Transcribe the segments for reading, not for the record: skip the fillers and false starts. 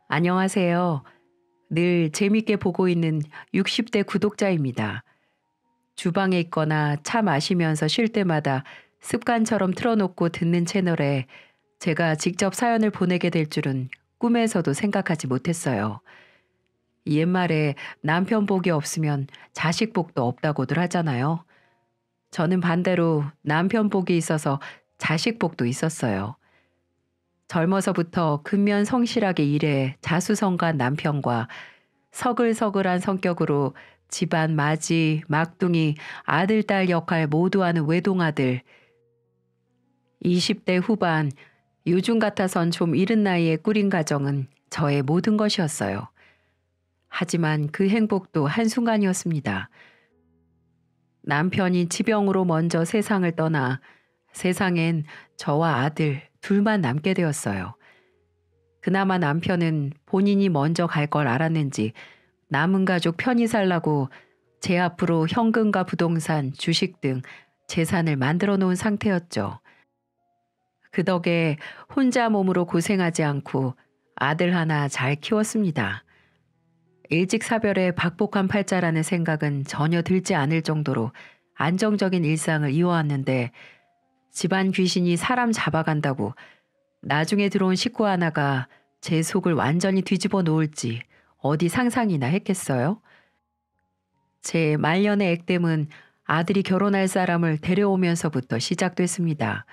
안녕하세요. 늘 재밌게 보고 있는 60대 구독자입니다. 주방에 있거나 차 마시면서 쉴 때마다 습관처럼 틀어놓고 듣는 채널에 제가 직접 사연을 보내게 될 줄은 꿈에서도 생각하지 못했어요. 옛말에 남편 복이 없으면 자식 복도 없다고들 하잖아요. 저는 반대로 남편 복이 있어서 자식 복도 있었어요. 젊어서부터 근면 성실하게 일해 자수성가한 남편과 서글서글한 성격으로 집안 맞이, 막둥이, 아들, 딸 역할 모두 하는 외동아들, 20대 후반, 요즘 같아선 좀 이른 나이에 꾸린 가정은 저의 모든 것이었어요. 하지만 그 행복도 한순간이었습니다. 남편이 지병으로 먼저 세상을 떠나 세상엔 저와 아들 둘만 남게 되었어요. 그나마 남편은 본인이 먼저 갈 걸 알았는지 남은 가족 편히 살라고 제 앞으로 현금과 부동산, 주식 등 재산을 만들어 놓은 상태였죠. 그 덕에 혼자 몸으로 고생하지 않고 아들 하나 잘 키웠습니다. 일찍 사별에 박복한 팔자라는 생각은 전혀 들지 않을 정도로 안정적인 일상을 이어왔는데 집안 귀신이 사람 잡아간다고 나중에 들어온 식구 하나가 제 속을 완전히 뒤집어 놓을지 어디 상상이나 했겠어요? 제 말년의 액땜은 아들이 결혼할 사람을 데려오면서부터 시작됐습니다.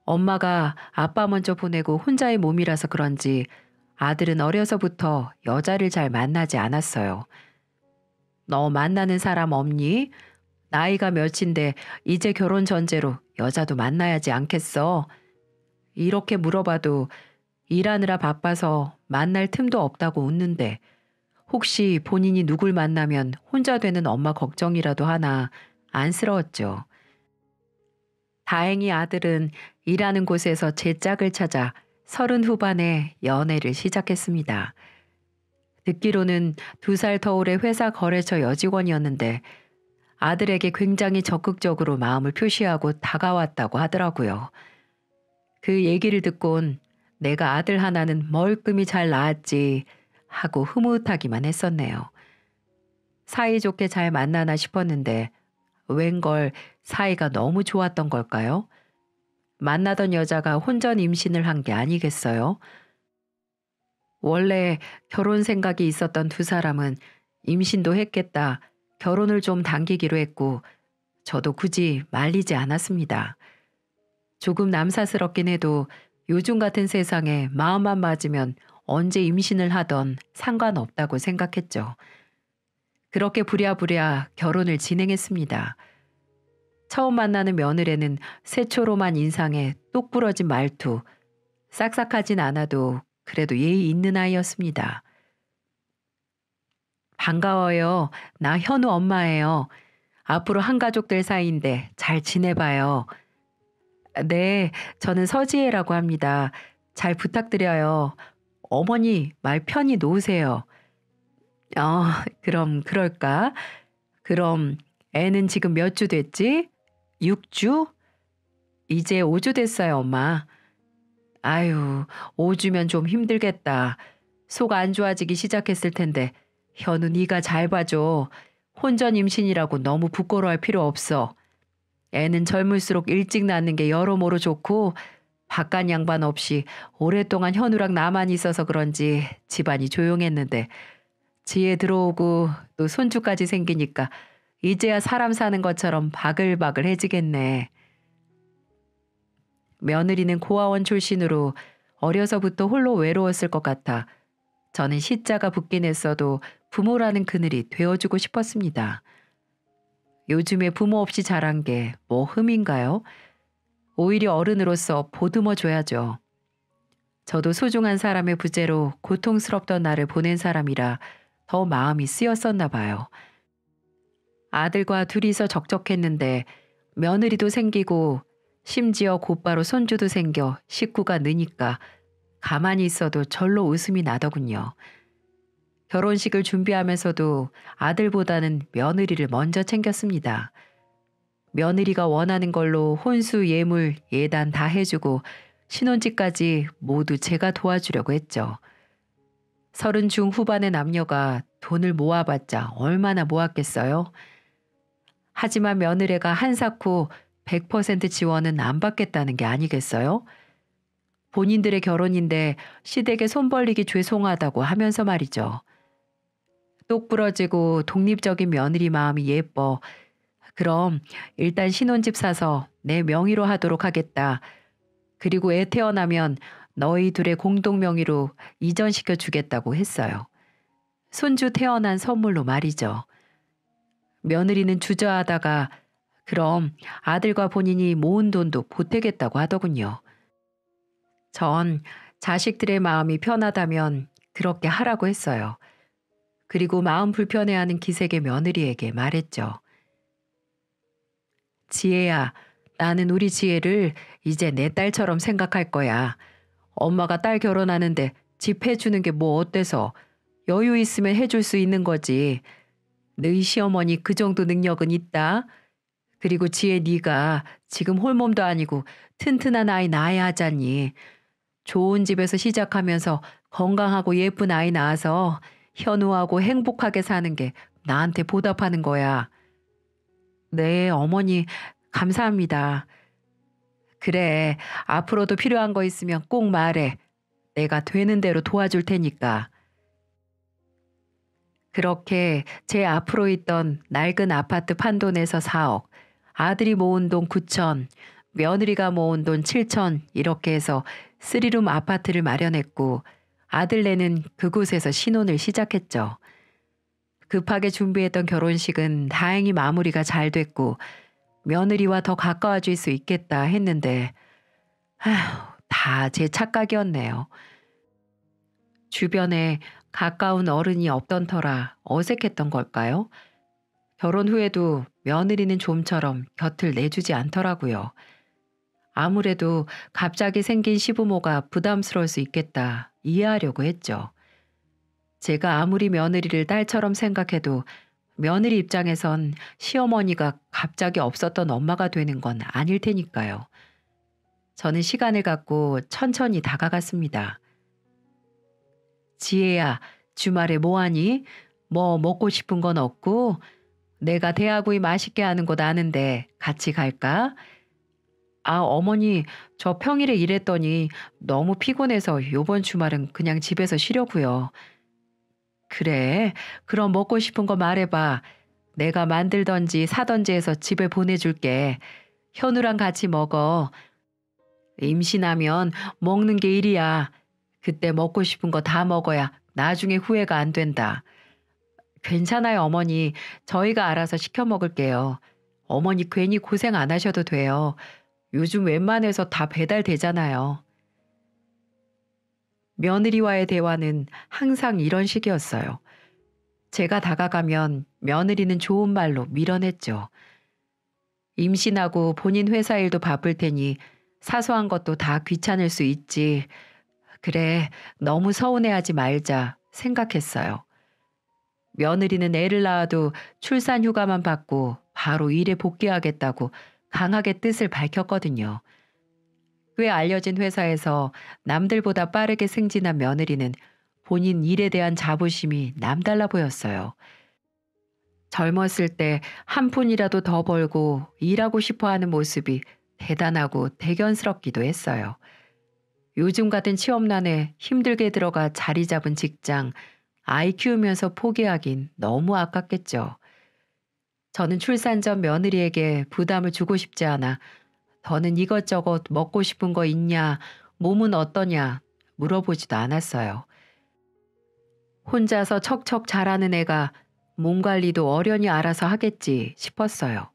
엄마가 아빠 먼저 보내고 혼자의 몸이라서 그런지 아들은 어려서부터 여자를 잘 만나지 않았어요. 너 만나는 사람 없니? 나이가 몇인데 이제 결혼 전제로 여자도 만나야지 않겠어? 이렇게 물어봐도 일하느라 바빠서 만날 틈도 없다고 웃는데 혹시 본인이 누굴 만나면 혼자 되는 엄마 걱정이라도 하나 안쓰러웠죠. 다행히 아들은 일하는 곳에서 제 짝을 찾아 30 후반에 연애를 시작했습니다. 듣기로는 2살 터울의 회사 거래처 여직원이었는데 아들에게 굉장히 적극적으로 마음을 표시하고 다가왔다고 하더라고요. 그 얘기를 듣곤 내가 아들 하나는 멀끔히 잘 낳았지 하고 흐뭇하기만 했었네요. 사이좋게 잘 만나나 싶었는데 웬걸 사이가 너무 좋았던 걸까요? 만나던 여자가 혼전 임신을 한 게 아니겠어요? 원래 결혼 생각이 있었던 두 사람은 임신도 했겠다, 결혼을 좀 당기기로 했고 저도 굳이 말리지 않았습니다. 조금 남사스럽긴 해도 요즘 같은 세상에 마음만 맞으면 언제 임신을 하던 상관없다고 생각했죠. 그렇게 부랴부랴 결혼을 진행했습니다. 처음 만나는 며느리는 새초롬한 인상에 똑부러진 말투, 싹싹하진 않아도 그래도 예의 있는 아이였습니다. 반가워요. 나 현우 엄마예요. 앞으로 한가족들 사이인데 잘 지내봐요. 네, 저는 서지혜라고 합니다. 잘 부탁드려요. 어머니 말 편히 놓으세요. 그럼 그럴까? 그럼 애는 지금 몇 주 됐지? 6주? 이제 5주 됐어요, 엄마. 아유, 5주면 좀 힘들겠다. 속 안 좋아지기 시작했을 텐데 현우 네가 잘 봐줘. 혼전 임신이라고 너무 부끄러워할 필요 없어. 애는 젊을수록 일찍 낳는 게 여러모로 좋고 바깥 양반 없이 오랫동안 현우랑 나만 있어서 그런지 집안이 조용했는데 지혜 들어오고 또 손주까지 생기니까 이제야 사람 사는 것처럼 바글바글해지겠네. 며느리는 고아원 출신으로 어려서부터 홀로 외로웠을 것 같아 저는 시자가 붙긴 했어도 부모라는 그늘이 되어주고 싶었습니다. 요즘에 부모 없이 자란 게 뭐 흠인가요? 오히려 어른으로서 보듬어 줘야죠. 저도 소중한 사람의 부재로 고통스럽던 날을 보낸 사람이라 더 마음이 쓰였었나 봐요. 아들과 둘이서 적적했는데 며느리도 생기고 심지어 곧바로 손주도 생겨 식구가 느니까 가만히 있어도 절로 웃음이 나더군요. 결혼식을 준비하면서도 아들보다는 며느리를 먼저 챙겼습니다. 며느리가 원하는 걸로 혼수, 예물, 예단 다 해주고 신혼집까지 모두 제가 도와주려고 했죠. 서른 중후반의 남녀가 돈을 모아봤자 얼마나 모았겠어요? 하지만 며느리가 한사코 100% 지원은 안 받겠다는 게 아니겠어요? 본인들의 결혼인데 시댁에 손 벌리기 죄송하다고 하면서 말이죠. 똑부러지고 독립적인 며느리 마음이 예뻐. 그럼 일단 신혼집 사서 내 명의로 하도록 하겠다. 그리고 애 태어나면 너희 둘의 공동 명의로 이전시켜 주겠다고 했어요. 손주 태어난 선물로 말이죠. 며느리는 주저하다가 그럼 아들과 본인이 모은 돈도 보태겠다고 하더군요. 전 자식들의 마음이 편하다면 그렇게 하라고 했어요. 그리고 마음 불편해하는 기색의 며느리에게 말했죠. 지혜야, 나는 우리 지혜를 이제 내 딸처럼 생각할 거야. 엄마가 딸 결혼하는데 집 해주는 게 뭐 어때서? 여유 있으면 해줄 수 있는 거지. 너희 시어머니 그 정도 능력은 있다. 그리고 지혜 네가 지금 홀몸도 아니고 튼튼한 아이 낳아야 하잖니. 좋은 집에서 시작하면서 건강하고 예쁜 아이 낳아서 현우하고 행복하게 사는 게 나한테 보답하는 거야. 네, 어머니, 감사합니다. 그래, 앞으로도 필요한 거 있으면 꼭 말해. 내가 되는 대로 도와줄 테니까. 그렇게 제 앞으로 있던 낡은 아파트 판돈에서 4억, 아들이 모은 돈 9천, 며느리가 모은 돈 7천 이렇게 해서 쓰리룸 아파트를 마련했고 아들네는 그곳에서 신혼을 시작했죠. 급하게 준비했던 결혼식은 다행히 마무리가 잘 됐고 며느리와 더 가까워질 수 있겠다 했는데 다 제 착각이었네요. 주변에 가까운 어른이 없던 터라 어색했던 걸까요? 결혼 후에도 며느리는 좀처럼 곁을 내주지 않더라고요. 아무래도 갑자기 생긴 시부모가 부담스러울 수 있겠다 이해하려고 했죠. 제가 아무리 며느리를 딸처럼 생각해도 며느리 입장에선 시어머니가 갑자기 없었던 엄마가 되는 건 아닐 테니까요. 저는 시간을 갖고 천천히 다가갔습니다. 지혜야, 주말에 뭐 하니? 뭐 먹고 싶은 건 없고? 내가 대하구이 맛있게 하는 곳 아는데 같이 갈까? 아, 어머니, 저 평일에 일했더니 너무 피곤해서 요번 주말은 그냥 집에서 쉬려고요. 그래, 그럼 먹고 싶은 거 말해봐. 내가 만들던지 사던지 해서 집에 보내줄게. 현우랑 같이 먹어. 임신하면 먹는 게 일이야. 그때 먹고 싶은 거 다 먹어야 나중에 후회가 안 된다. 괜찮아요, 어머니. 저희가 알아서 시켜 먹을게요. 어머니 괜히 고생 안 하셔도 돼요. 요즘 웬만해서 다 배달되잖아요. 며느리와의 대화는 항상 이런 식이었어요. 제가 다가가면 며느리는 좋은 말로 밀어냈죠. 임신하고 본인 회사 일도 바쁠 테니 사소한 것도 다 귀찮을 수 있지. 그래, 너무 서운해하지 말자 생각했어요. 며느리는 애를 낳아도 출산 휴가만 받고 바로 일에 복귀하겠다고 강하게 뜻을 밝혔거든요. 꽤 알려진 회사에서 남들보다 빠르게 승진한 며느리는 본인 일에 대한 자부심이 남달라 보였어요. 젊었을 때 한 푼이라도 더 벌고 일하고 싶어 하는 모습이 대단하고 대견스럽기도 했어요. 요즘 같은 취업난에 힘들게 들어가 자리 잡은 직장, 아이 키우면서 포기하긴 너무 아깝겠죠. 저는 출산 전 며느리에게 부담을 주고 싶지 않아 더는 이것저것 먹고 싶은 거 있냐, 몸은 어떠냐 물어보지도 않았어요. 혼자서 척척 자라는 애가 몸 관리도 어련히 알아서 하겠지 싶었어요.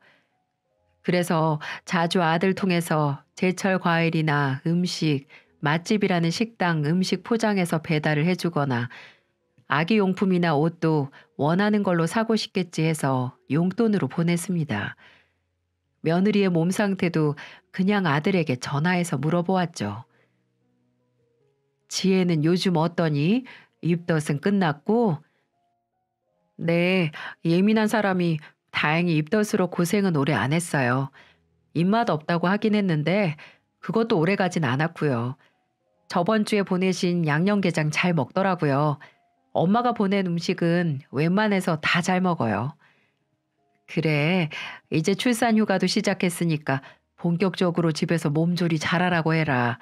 그래서 자주 아들 통해서 제철 과일이나 음식, 맛집이라는 식당 음식 포장해서 배달을 해주거나 아기 용품이나 옷도 원하는 걸로 사고 싶겠지 해서 용돈으로 보냈습니다. 며느리의 몸 상태도 그냥 아들에게 전화해서 물어보았죠. 지혜는 요즘 어떠니? 입덧은 끝났고? 네, 예민한 사람이 다행히 입덧으로 고생은 오래 안 했어요. 입맛 없다고 하긴 했는데 그것도 오래 가진 않았고요. 저번 주에 보내신 양념게장 잘 먹더라고요. 엄마가 보낸 음식은 웬만해서 다 잘 먹어요. 그래, 이제 출산 휴가도 시작했으니까 본격적으로 집에서 몸조리 잘하라고 해라.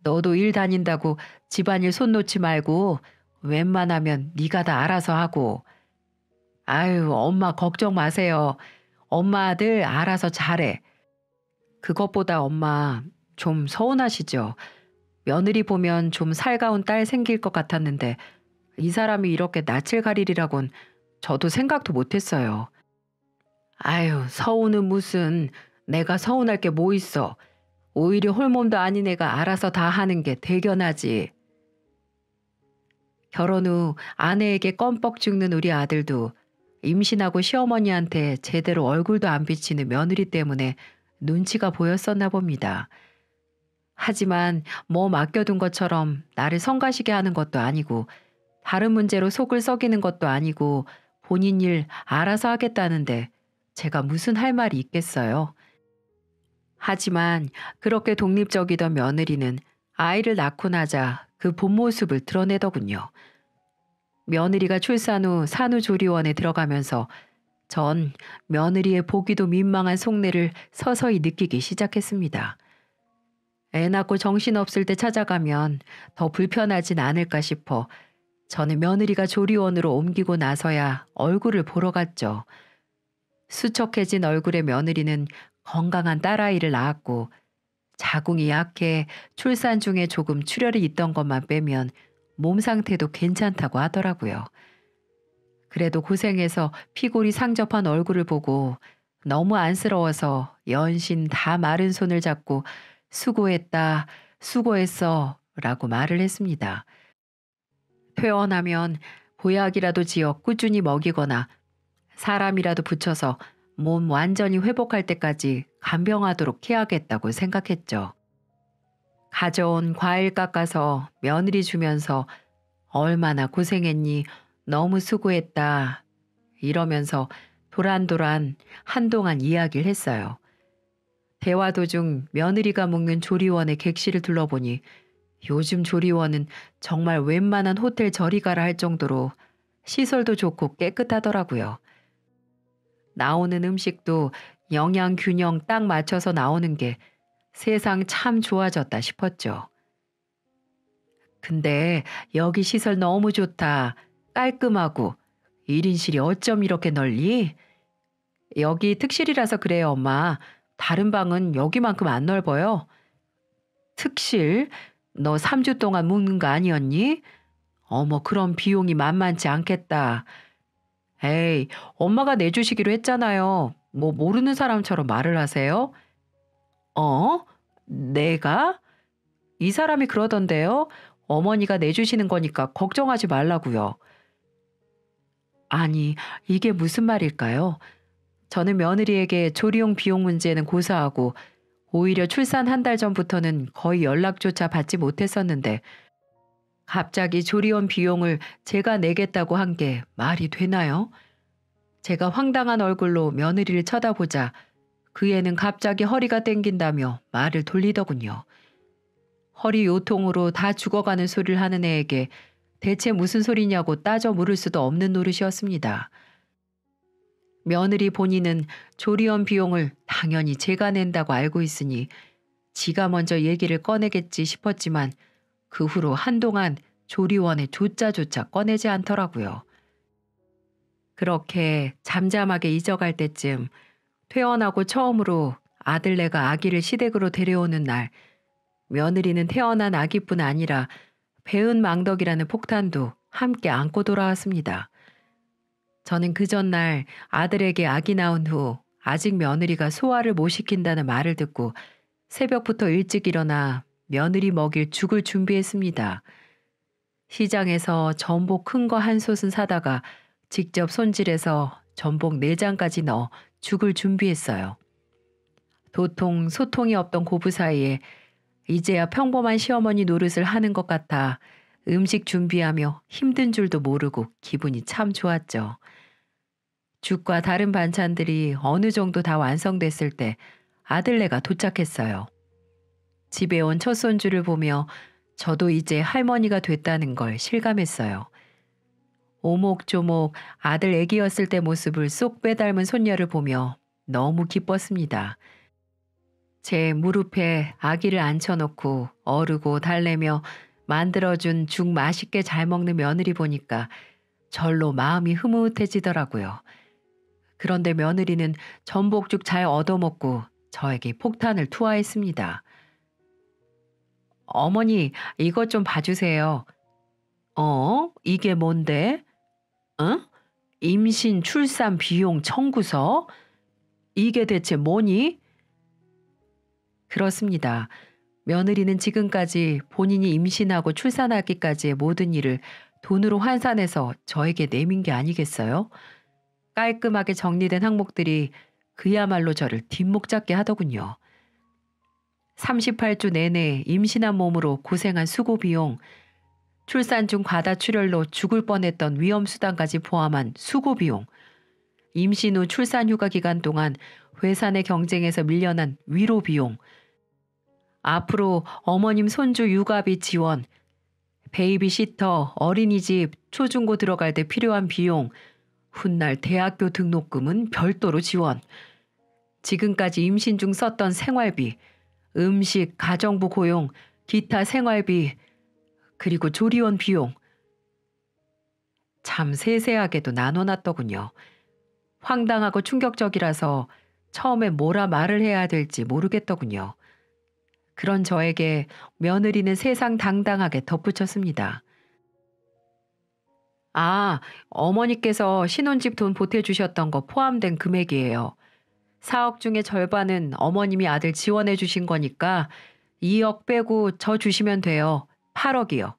너도 일 다닌다고 집안일 손 놓지 말고 웬만하면 네가 다 알아서 하고. 아유, 엄마 걱정 마세요. 엄마 아들 알아서 잘해. 그것보다 엄마 좀 서운하시죠? 며느리 보면 좀 살가운 딸 생길 것 같았는데 이 사람이 이렇게 낯을 가리리라곤 저도 생각도 못했어요. 아유, 서운은 무슨. 내가 서운할 게 뭐 있어. 오히려 홀몸도 아닌 애가 알아서 다 하는 게 대견하지. 결혼 후 아내에게 껌뻑 죽는 우리 아들도 임신하고 시어머니한테 제대로 얼굴도 안 비치는 며느리 때문에 눈치가 보였었나 봅니다. 하지만 뭐 맡겨둔 것처럼 나를 성가시게 하는 것도 아니고 다른 문제로 속을 썩이는 것도 아니고 본인 일 알아서 하겠다는데 제가 무슨 할 말이 있겠어요. 하지만 그렇게 독립적이던 며느리는 아이를 낳고 나자 그 본 모습을 드러내더군요. 며느리가 출산 후 산후조리원에 들어가면서 전 며느리의 보기도 민망한 속내를 서서히 느끼기 시작했습니다. 애 낳고 정신없을 때 찾아가면 더 불편하진 않을까 싶어 저는 며느리가 조리원으로 옮기고 나서야 얼굴을 보러 갔죠. 수척해진 얼굴의 며느리는 건강한 딸아이를 낳았고 자궁이 약해 출산 중에 조금 출혈이 있던 것만 빼면 몸 상태도 괜찮다고 하더라고요. 그래도 고생해서 피골이 상접한 얼굴을 보고 너무 안쓰러워서 연신 다 마른 손을 잡고 수고했다, 수고했어 라고 말을 했습니다. 퇴원하면 보약이라도 지어 꾸준히 먹이거나 사람이라도 붙여서 몸 완전히 회복할 때까지 간병하도록 해야겠다고 생각했죠. 가져온 과일 깎아서 며느리 주면서 얼마나 고생했니, 너무 수고했다 이러면서 도란도란 한동안 이야기를 했어요. 대화 도중 며느리가 묵는 조리원의 객실을 둘러보니 요즘 조리원은 정말 웬만한 호텔 저리 가라 할 정도로 시설도 좋고 깨끗하더라고요. 나오는 음식도 영양 균형 딱 맞춰서 나오는 게 세상 참 좋아졌다 싶었죠. 근데 여기 시설 너무 좋다. 깔끔하고 1인실이 어쩜 이렇게 넓니? 여기 특실이라서 그래요, 엄마. 다른 방은 여기만큼 안 넓어요. 특실? 너 3주 동안 묵는 거 아니었니? 어머, 그럼 비용이 만만치 않겠다. 에이, 엄마가 내주시기로 했잖아요. 뭐 모르는 사람처럼 말을 하세요? 어? 내가? 이 사람이 그러던데요. 어머니가 내주시는 거니까 걱정하지 말라고요. 아니, 이게 무슨 말일까요? 저는 며느리에게 조리용 비용 문제는 고사하고 오히려 출산 한 달 전부터는 거의 연락조차 받지 못했었는데 갑자기 조리원 비용을 제가 내겠다고 한 게 말이 되나요? 제가 황당한 얼굴로 며느리를 쳐다보자 그 애는 갑자기 허리가 땡긴다며 말을 돌리더군요. 허리 요통으로 다 죽어가는 소리를 하는 애에게 대체 무슨 소리냐고 따져 물을 수도 없는 노릇이었습니다. 며느리 본인은 조리원 비용을 당연히 제가 낸다고 알고 있으니 지가 먼저 얘기를 꺼내겠지 싶었지만 그 후로 한동안 조리원의 조짜조차 꺼내지 않더라고요. 그렇게 잠잠하게 잊어갈 때쯤 퇴원하고 처음으로 아들네가 아기를 시댁으로 데려오는 날 며느리는 태어난 아기뿐 아니라 배은 망덕이라는 폭탄도 함께 안고 돌아왔습니다. 저는 그 전날 아들에게 아기 낳은 후 아직 며느리가 소화를 못 시킨다는 말을 듣고 새벽부터 일찍 일어나 며느리 먹일 죽을 준비했습니다. 시장에서 전복 큰 거 한 솥은 사다가 직접 손질해서 전복 4장까지 넣어 죽을 준비했어요. 도통 소통이 없던 고부 사이에 이제야 평범한 시어머니 노릇을 하는 것 같아 음식 준비하며 힘든 줄도 모르고 기분이 참 좋았죠. 죽과 다른 반찬들이 어느 정도 다 완성됐을 때 아들네가 도착했어요. 집에 온 첫 손주를 보며 저도 이제 할머니가 됐다는 걸 실감했어요. 오목조목 아들 애기였을 때 모습을 쏙 빼닮은 손녀를 보며 너무 기뻤습니다. 제 무릎에 아기를 앉혀놓고 어르고 달래며 만들어준 죽 맛있게 잘 먹는 며느리 보니까 절로 마음이 흐뭇해지더라고요. 그런데 며느리는 전복죽 잘 얻어먹고 저에게 폭탄을 투하했습니다. 어머니, 이것 좀 봐주세요. 이게 뭔데? 응? 임신 출산 비용 청구서? 이게 대체 뭐니? 그렇습니다. 며느리는 지금까지 본인이 임신하고 출산하기까지의 모든 일을 돈으로 환산해서 저에게 내민 게 아니겠어요? 깔끔하게 정리된 항목들이 그야말로 저를 뒷목 잡게 하더군요. 38주 내내 임신한 몸으로 고생한 수고 비용, 출산 중 과다출혈로 죽을 뻔했던 위험수당까지 포함한 수고 비용, 임신 후 출산 휴가 기간 동안 회사 내 경쟁에서 밀려난 위로 비용, 앞으로 어머님 손주 육아비 지원, 베이비시터, 어린이집, 초중고 들어갈 때 필요한 비용, 훗날 대학교 등록금은 별도로 지원, 지금까지 임신 중 썼던 생활비, 음식, 가정부 고용, 기타 생활비, 그리고 조리원 비용. 참 세세하게도 나눠놨더군요. 황당하고 충격적이라서 처음에 뭐라 말을 해야 될지 모르겠더군요. 그런 저에게 며느리는 세상 당당하게 덧붙였습니다. 아, 어머니께서 신혼집 돈 보태주셨던 거 포함된 금액이에요. 4억 중에 절반은 어머님이 아들 지원해 주신 거니까 2억 빼고 저 주시면 돼요. 8억이요.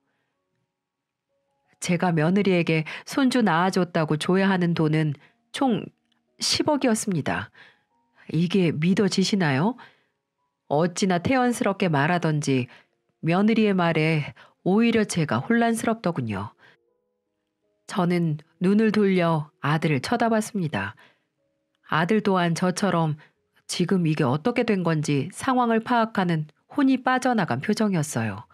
제가 며느리에게 손주 낳아줬다고 줘야 하는 돈은 총 10억이었습니다. 이게 믿어지시나요? 어찌나 태연스럽게 말하던지 며느리의 말에 오히려 제가 혼란스럽더군요. 저는 눈을 돌려 아들을 쳐다봤습니다. 아들 또한 저처럼 지금 이게 어떻게 된 건지 상황을 파악하는 혼이 빠져나간 표정이었어요.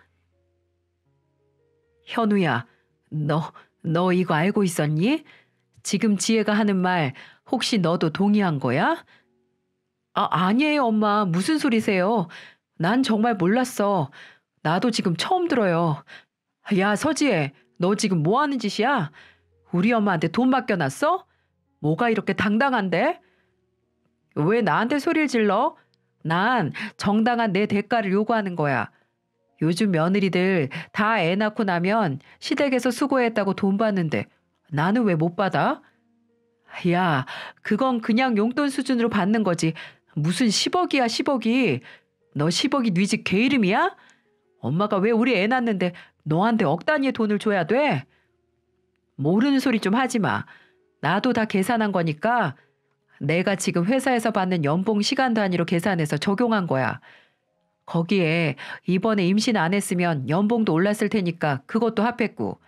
현우야, 너 이거 알고 있었니? 지금 지혜가 하는 말 혹시 너도 동의한 거야? 아니에요, 엄마. 무슨 소리세요? 난 정말 몰랐어. 나도 지금 처음 들어요. 야, 서지혜, 너 지금 뭐 하는 짓이야? 우리 엄마한테 돈 맡겨놨어? 뭐가 이렇게 당당한데? 왜 나한테 소리를 질러? 난 정당한 내 대가를 요구하는 거야. 요즘 며느리들 다 애 낳고 나면 시댁에서 수고했다고 돈 받는데 나는 왜 못 받아? 야, 그건 그냥 용돈 수준으로 받는 거지. 무슨 10억이야, 10억이. 너 10억이 네 집 개 이름이야? 엄마가 왜 우리 애 낳는데 너한테 억 단위의 돈을 줘야 돼? 모르는 소리 좀 하지 마. 나도 다 계산한 거니까 내가 지금 회사에서 받는 연봉 시간 단위로 계산해서 적용한 거야. 거기에 이번에 임신 안 했으면 연봉도 올랐을 테니까 그것도 합했고.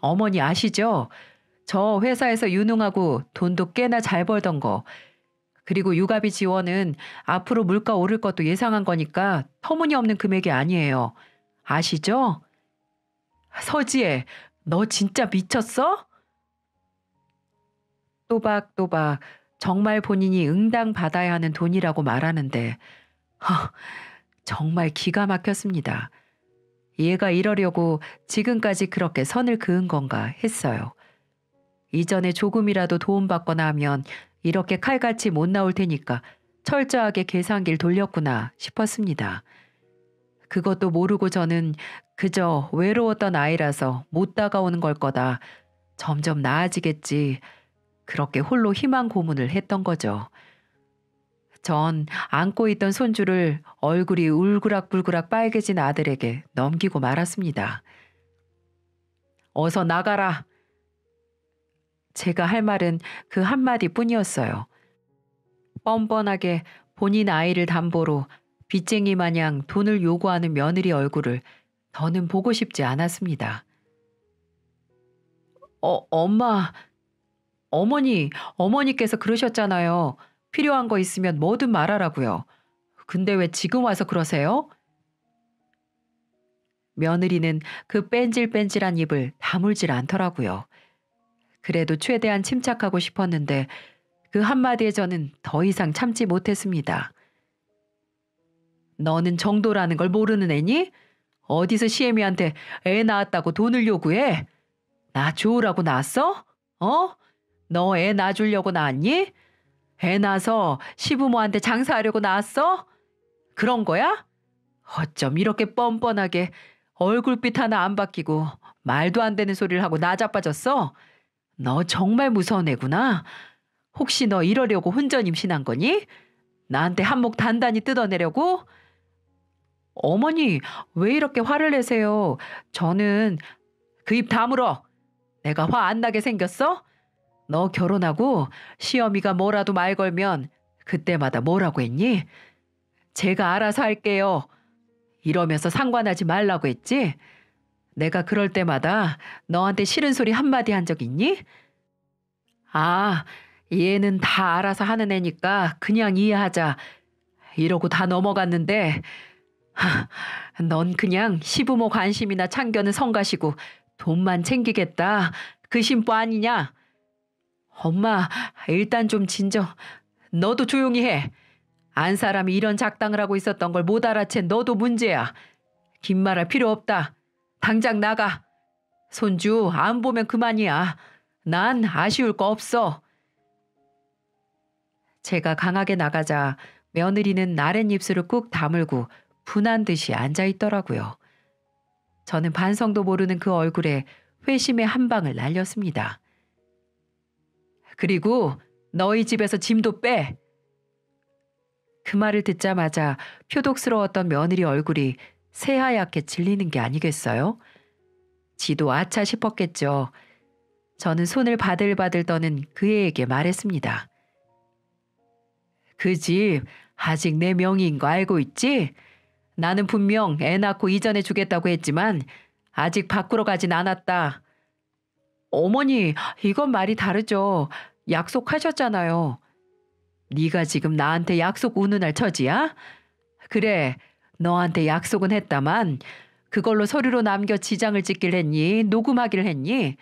어머니 아시죠? 저 회사에서 유능하고 돈도 꽤나 잘 벌던 거. 그리고 육아비 지원은 앞으로 물가 오를 것도 예상한 거니까 터무니없는 금액이 아니에요. 아시죠? 서지혜, 너 진짜 미쳤어? 또박또박 정말 본인이 응당 받아야 하는 돈이라고 말하는데 정말 기가 막혔습니다. 얘가 이러려고 지금까지 그렇게 선을 그은 건가 했어요. 이전에 조금이라도 도움받거나 하면 이렇게 칼같이 못 나올 테니까 철저하게 계산기를 돌렸구나 싶었습니다. 그것도 모르고 저는 그저 외로웠던 아이라서 못 다가오는 걸 거다. 점점 나아지겠지. 그렇게 홀로 희망 고문을 했던 거죠. 전 안고 있던 손주를 얼굴이 울그락불그락 빨개진 아들에게 넘기고 말았습니다. 어서 나가라. 제가 할 말은 그 한마디 뿐이었어요. 뻔뻔하게 본인 아이를 담보로 빚쟁이 마냥 돈을 요구하는 며느리 얼굴을 더는 보고 싶지 않았습니다. 엄마, 어머니께서 그러셨잖아요. 필요한 거 있으면 뭐든 말하라고요. 근데 왜 지금 와서 그러세요? 며느리는 그 뺀질뺀질한 입을 다물질 않더라고요. 그래도 최대한 침착하고 싶었는데 그 한마디에 저는 더 이상 참지 못했습니다. 너는 정도라는 걸 모르는 애니? 어디서 시애미한테 애 낳았다고 돈을 요구해? 나 좋으라고 낳았어? 어? 너 애 낳아주려고 낳았니? 애 낳아서 시부모한테 장사하려고 낳았어? 그런 거야? 어쩜 이렇게 뻔뻔하게 얼굴빛 하나 안 바뀌고 말도 안 되는 소리를 하고 나자빠졌어? 너 정말 무서운 애구나. 혹시 너 이러려고 혼전 임신한 거니? 나한테 한몫 단단히 뜯어내려고? 어머니, 왜 이렇게 화를 내세요? 저는 그 입 다물어. 내가 화 안 나게 생겼어? 너 결혼하고 시어미가 뭐라도 말 걸면 그때마다 뭐라고 했니? 제가 알아서 할게요. 이러면서 상관하지 말라고 했지? 내가 그럴 때마다 너한테 싫은 소리 한마디 한 적 있니? 아, 얘는 다 알아서 하는 애니까 그냥 이해하자. 이러고 다 넘어갔는데 넌 그냥 시부모 관심이나 참견은 성가시고 돈만 챙기겠다. 그 심보 아니냐? 엄마, 일단 좀 진정. 너도 조용히 해. 안 사람이 이런 작당을 하고 있었던 걸 못 알아챈 너도 문제야. 긴 말할 필요 없다. 당장 나가. 손주 안 보면 그만이야. 난 아쉬울 거 없어. 제가 강하게 나가자 며느리는 아랫입술을 꾹 다물고 분한 듯이 앉아있더라고요. 저는 반성도 모르는 그 얼굴에 회심의 한 방을 날렸습니다. 그리고 너희 집에서 짐도 빼. 그 말을 듣자마자 표독스러웠던 며느리 얼굴이 새하얗게 질리는 게 아니겠어요? 지도 아차 싶었겠죠. 저는 손을 바들바들 떠는 그 애에게 말했습니다. 그 집 아직 내 명의인 거 알고 있지? 나는 분명 애 낳고 이전해 주겠다고 했지만 아직 바꾸러 가진 않았다. 어머니, 이건 말이 다르죠. 약속하셨잖아요. 네가 지금 나한테 약속 운운할 처지야? 그래, 너한테 약속은 했다만 그걸로 서류로 남겨 지장을 찍길 했니? 녹음하기를 했니?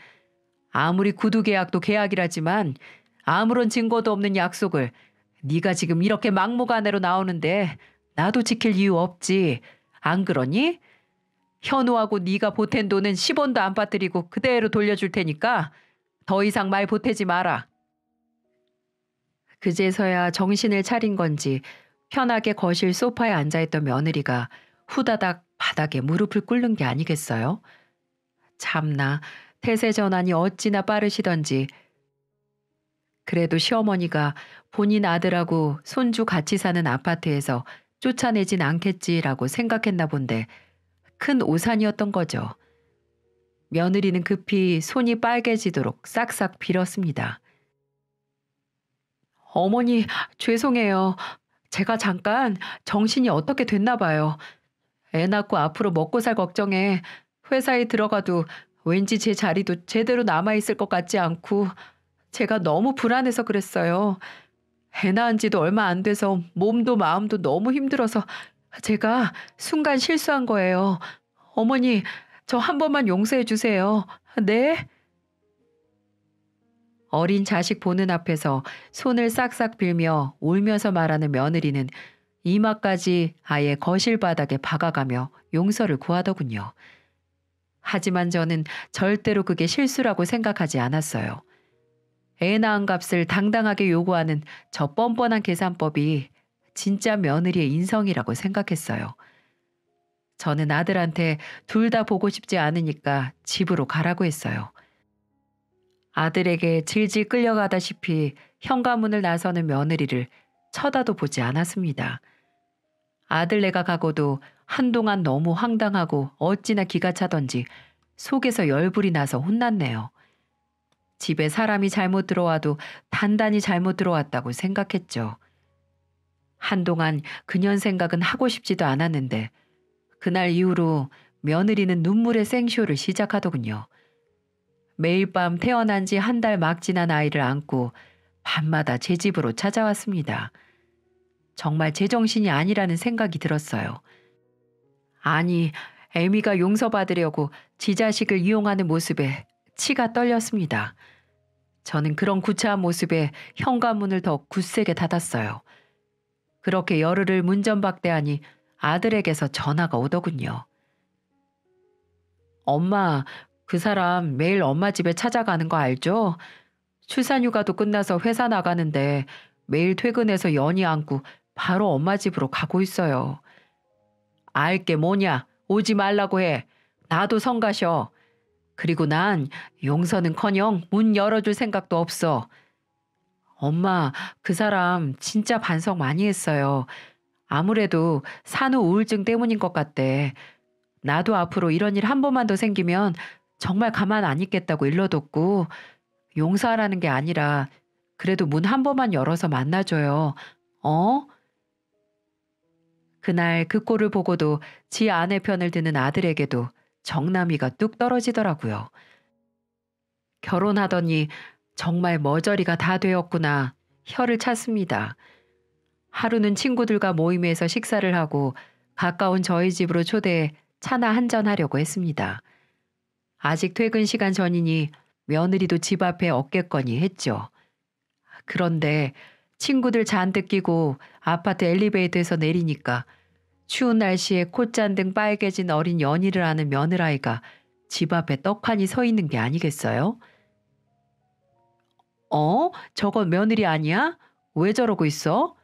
아무리 구두 계약도 계약이라지만 아무런 증거도 없는 약속을 네가 지금 이렇게 막무가내로 나오는데 나도 지킬 이유 없지. 안 그러니? 현우하고 네가 보탠 돈은 10원도 안 빠뜨리고 그대로 돌려줄 테니까 더 이상 말 보태지 마라. 그제서야 정신을 차린 건지 편하게 거실 소파에 앉아있던 며느리가 후다닥 바닥에 무릎을 꿇는 게 아니겠어요? 참나, 태세 전환이 어찌나 빠르시던지. 그래도 시어머니가 본인 아들하고 손주 같이 사는 아파트에서 쫓아내진 않겠지라고 생각했나 본데 큰 오산이었던 거죠. 며느리는 급히 손이 빨개지도록 싹싹 빌었습니다. 어머니, 죄송해요. 제가 잠깐 정신이 어떻게 됐나 봐요. 애 낳고 앞으로 먹고 살 걱정에 회사에 들어가도 왠지 제 자리도 제대로 남아있을 것 같지 않고 제가 너무 불안해서 그랬어요. 애 낳은 지도 얼마 안 돼서 몸도 마음도 너무 힘들어서 제가 순간 실수한 거예요. 어머니, 저 한 번만 용서해 주세요. 네? 어린 자식 보는 앞에서 손을 싹싹 빌며 울면서 말하는 며느리는 이마까지 아예 거실 바닥에 박아가며 용서를 구하더군요. 하지만 저는 절대로 그게 실수라고 생각하지 않았어요. 애 낳은 값을 당당하게 요구하는 저 뻔뻔한 계산법이 진짜 며느리의 인성이라고 생각했어요. 저는 아들한테 둘 다 보고 싶지 않으니까 집으로 가라고 했어요. 아들에게 질질 끌려가다시피 현관문을 나서는 며느리를 쳐다도 보지 않았습니다. 아들네가 가고도 한동안 너무 황당하고 어찌나 기가 차던지 속에서 열불이 나서 혼났네요. 집에 사람이 잘못 들어와도 단단히 잘못 들어왔다고 생각했죠. 한동안 그년 생각은 하고 싶지도 않았는데 그날 이후로 며느리는 눈물의 생쇼를 시작하더군요. 매일 밤 태어난 지 한 달 막 지난 아이를 안고 밤마다 제 집으로 찾아왔습니다. 정말 제정신이 아니라는 생각이 들었어요. 아니, 애미가 용서받으려고 지 자식을 이용하는 모습에 치가 떨렸습니다. 저는 그런 구차한 모습에 현관문을 더 굳세게 닫았어요. 그렇게 열흘을 문전박대하니 아들에게서 전화가 오더군요. 엄마, 그 사람 매일 엄마 집에 찾아가는 거 알죠? 출산휴가도 끝나서 회사 나가는데 매일 퇴근해서 연희 안고 바로 엄마 집으로 가고 있어요. 알게 뭐냐? 오지 말라고 해. 나도 성가셔. 그리고 난 용서는커녕 문 열어줄 생각도 없어. 엄마, 그 사람 진짜 반성 많이 했어요. 아무래도 산후 우울증 때문인 것 같대. 나도 앞으로 이런 일 한 번만 더 생기면 정말 가만 안 있겠다고 일러뒀고, 용서하라는 게 아니라 그래도 문 한 번만 열어서 만나줘요. 어? 그날 그 꼴을 보고도 지 아내 편을 드는 아들에게도 정남이가 뚝 떨어지더라고요. 결혼하더니 정말 머저리가 다 되었구나. 혀를 찼습니다. 하루는 친구들과 모임에서 식사를 하고 가까운 저희 집으로 초대해 차나 한잔 하려고 했습니다. 아직 퇴근 시간 전이니 며느리도 집 앞에 없겠거니 했죠. 그런데 친구들 잔뜩 끼고 아파트 엘리베이터에서 내리니까 추운 날씨에 콧잔등 빨개진 어린 연희를 아는 며느라이가 집 앞에 떡하니 서 있는 게 아니겠어요? 저건 며느리 아니야? 왜 저러고 있어?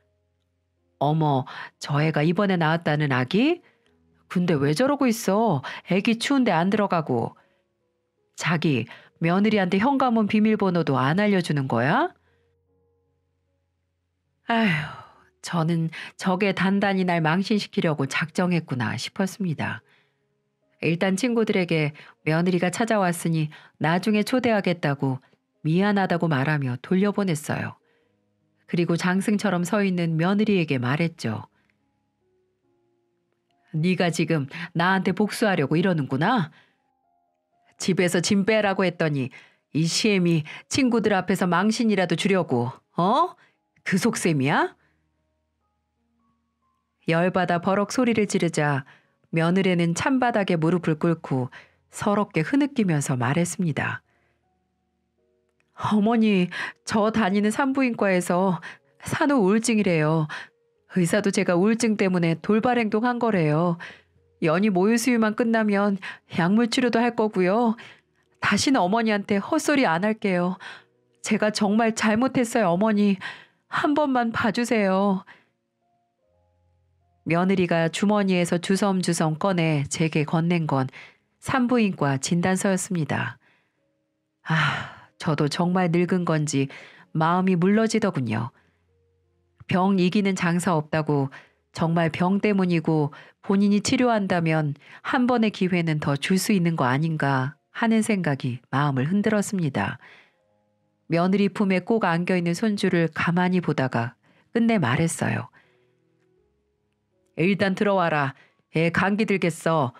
어머, 저 애가 이번에 낳았다는 아기? 근데 왜 저러고 있어? 애기 추운데 안 들어가고. 자기, 며느리한테 현관문 비밀번호도 안 알려주는 거야? 아휴, 저는 저게 단단히 날 망신시키려고 작정했구나 싶었습니다. 일단 친구들에게 며느리가 찾아왔으니 나중에 초대하겠다고 미안하다고 말하며 돌려보냈어요. 그리고 장승처럼 서 있는 며느리에게 말했죠. 네가 지금 나한테 복수하려고 이러는구나. 집에서 짐 빼라고 했더니 이 시엠이 친구들 앞에서 망신이라도 주려고, 어? 그 속셈이야? 열받아 버럭 소리를 지르자 며느리는 찬바닥에 무릎을 꿇고 서럽게 흐느끼면서 말했습니다. 어머니, 저 다니는 산부인과에서 산후 우울증이래요. 의사도 제가 우울증 때문에 돌발 행동한 거래요. 연희 모유 수유만 끝나면 약물 치료도 할 거고요. 다시는 어머니한테 헛소리 안 할게요. 제가 정말 잘못했어요, 어머니. 한 번만 봐주세요. 며느리가 주머니에서 주섬주섬 꺼내 제게 건넨 건 산부인과 진단서였습니다. 저도 정말 늙은 건지 마음이 물러지더군요. 병 이기는 장사 없다고 정말 병 때문이고 본인이 치료한다면 한 번의 기회는 더 줄 수 있는 거 아닌가 하는 생각이 마음을 흔들었습니다. 며느리 품에 꼭 안겨있는 손주를 가만히 보다가 끝내 말했어요. 일단 들어와라. 애 감기 들겠어.